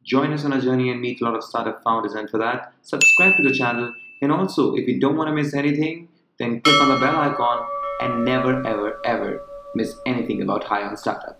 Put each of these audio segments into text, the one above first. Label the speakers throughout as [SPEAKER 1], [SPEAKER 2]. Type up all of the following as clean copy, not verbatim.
[SPEAKER 1] Join us on our journey and meet a lot of startup founders, and for that, subscribe to the channel. And also, if you don't want to miss anything, then click on the bell icon and never ever ever miss anything about High on Startup.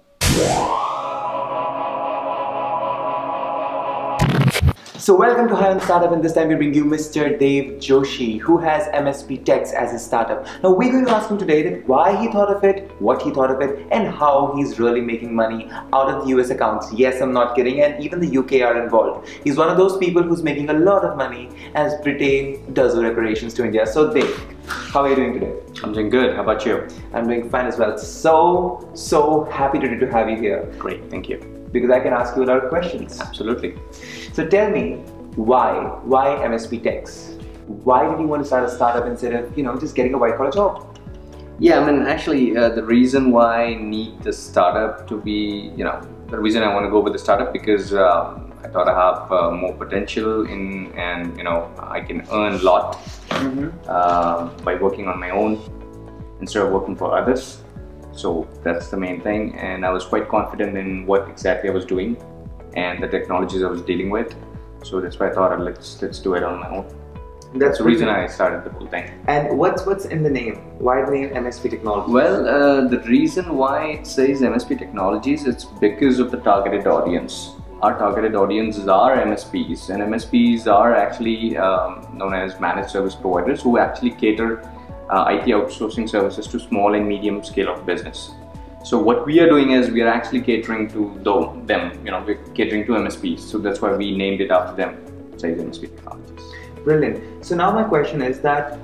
[SPEAKER 1] So welcome to High on Startup, and this time we bring you Mr. Dave Joshi, who has MSP Techs as his startup. Now we're going to ask him today that why he thought of it, what he thought of it, and how he's really making money out of the US accounts. Yes, I'm not kidding, and even the UK are involved. He's one of those people who's making a lot of money as Britain does her reparations to India. So Dave, how are you doing today?
[SPEAKER 2] I'm doing good. How about you?
[SPEAKER 1] I'm doing fine as well. So happy to have you here.
[SPEAKER 2] Great, thank you.
[SPEAKER 1] Because I can ask you a lot of questions.
[SPEAKER 2] Absolutely.
[SPEAKER 1] So tell me, why MSP Techs? Why did you want to start a startup instead of, just getting a white collar job?
[SPEAKER 2] Yeah, I mean, actually, the reason why I need the startup to be, the reason I want to go with the startup because I thought I have more potential and I can earn a lot by working on my own instead of working for others. So that's the main thing, and I was quite confident in what exactly I was doing and the technologies I was dealing with. So that's why I thought let's do it on my own. That's the reason I started the whole thing.
[SPEAKER 1] And what's in the name? Why the name MSP Technologies?
[SPEAKER 2] Well, the reason why it says MSP Technologies, it's because of the targeted audience. Our targeted audiences are MSPs, and MSPs are actually known as managed service providers who actually cater IT outsourcing services to small and medium scale of business. So what we are doing is we are actually catering to them, we're catering to MSPs. So that's why we named it after them, says MSP Technologies.
[SPEAKER 1] Brilliant. So now my question is that,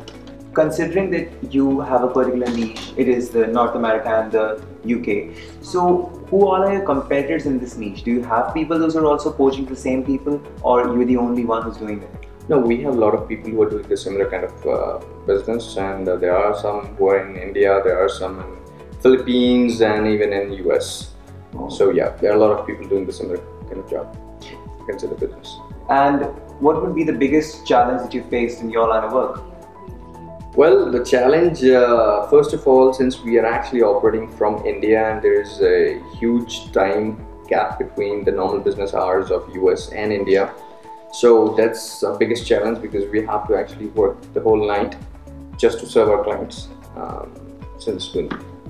[SPEAKER 1] considering that you have a particular niche, it is the North America and the UK. So who all are your competitors in this niche? Do you have people those are also poaching the same people, or you're the only one who's doing that?
[SPEAKER 2] No, we have a lot of people who are doing a similar kind of business, and there are some who are in India, there are some in Philippines, and even in US. Oh. So yeah, there are a lot of people doing the similar kind of job, consider business.
[SPEAKER 1] And what would be the biggest challenge that you faced in your line of work?
[SPEAKER 2] Well, the challenge, first of all, since we are actually operating from India and there is a huge time gap between the normal business hours of US and India. So that's our biggest challenge because we have to actually work the whole night just to serve our clients. Since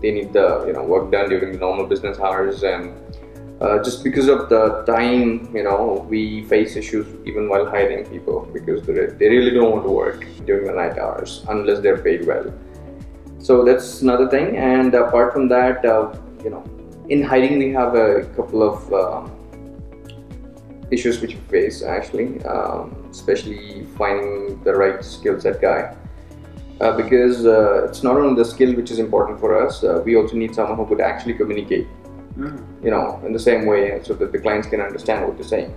[SPEAKER 2] they need the work done during the normal business hours, and just because of the time, we face issues even while hiring people because they really don't want to work during the night hours unless they're paid well. So that's another thing. And apart from that, in hiring we have a couple of issues which we face actually, especially finding the right skill set guy. Because it's not only the skill which is important for us, we also need someone who could actually communicate, in the same way so that the clients can understand what you're saying.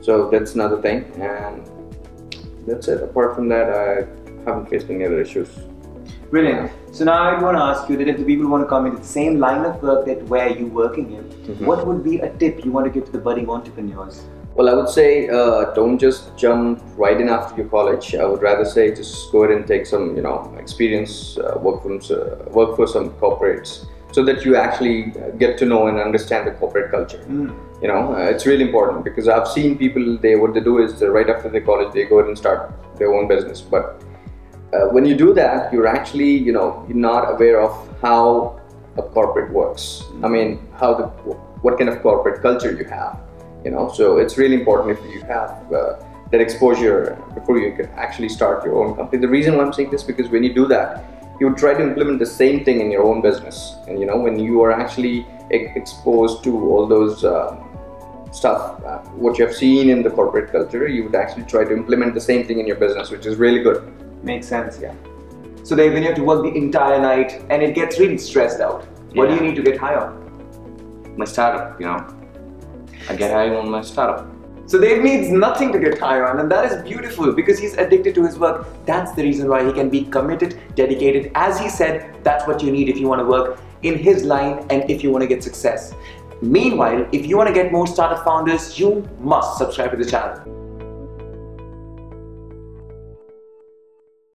[SPEAKER 2] So that's another thing, and that's it. Apart from that, I haven't faced any other issues.
[SPEAKER 1] Brilliant. So now I want to ask you that if the people want to come into the same line of work that where you're working in, what would be a tip you want to give to the budding entrepreneurs?
[SPEAKER 2] Well, I would say don't just jump right in after your college. I would rather say just go ahead and take some, experience, work for some corporates, so that you actually get to know and understand the corporate culture. It's really important because I've seen people. What they do is right after the college they go ahead and start their own business. But when you do that, you're actually, you're not aware of how a corporate works. I mean, what kind of corporate culture you have. So it's really important if you have that exposure before you can actually start your own company. The reason why I'm saying this because when you do that, you try to implement the same thing in your own business. And when you are actually exposed to all those stuff, what you have seen in the corporate culture, you would actually try to implement the same thing in your business, which is really good.
[SPEAKER 1] Makes sense, yeah. So then when you have to work the entire night and it gets really stressed out, what do you need to get high on?
[SPEAKER 2] My startup, I get high on my startup.
[SPEAKER 1] So Dave needs nothing to get high on, and that is beautiful because he's addicted to his work. That's the reason why he can be committed, dedicated. As he said, that's what you need if you want to work in his line and if you want to get success. Meanwhile, if you want to get more startup founders, you must subscribe to the channel.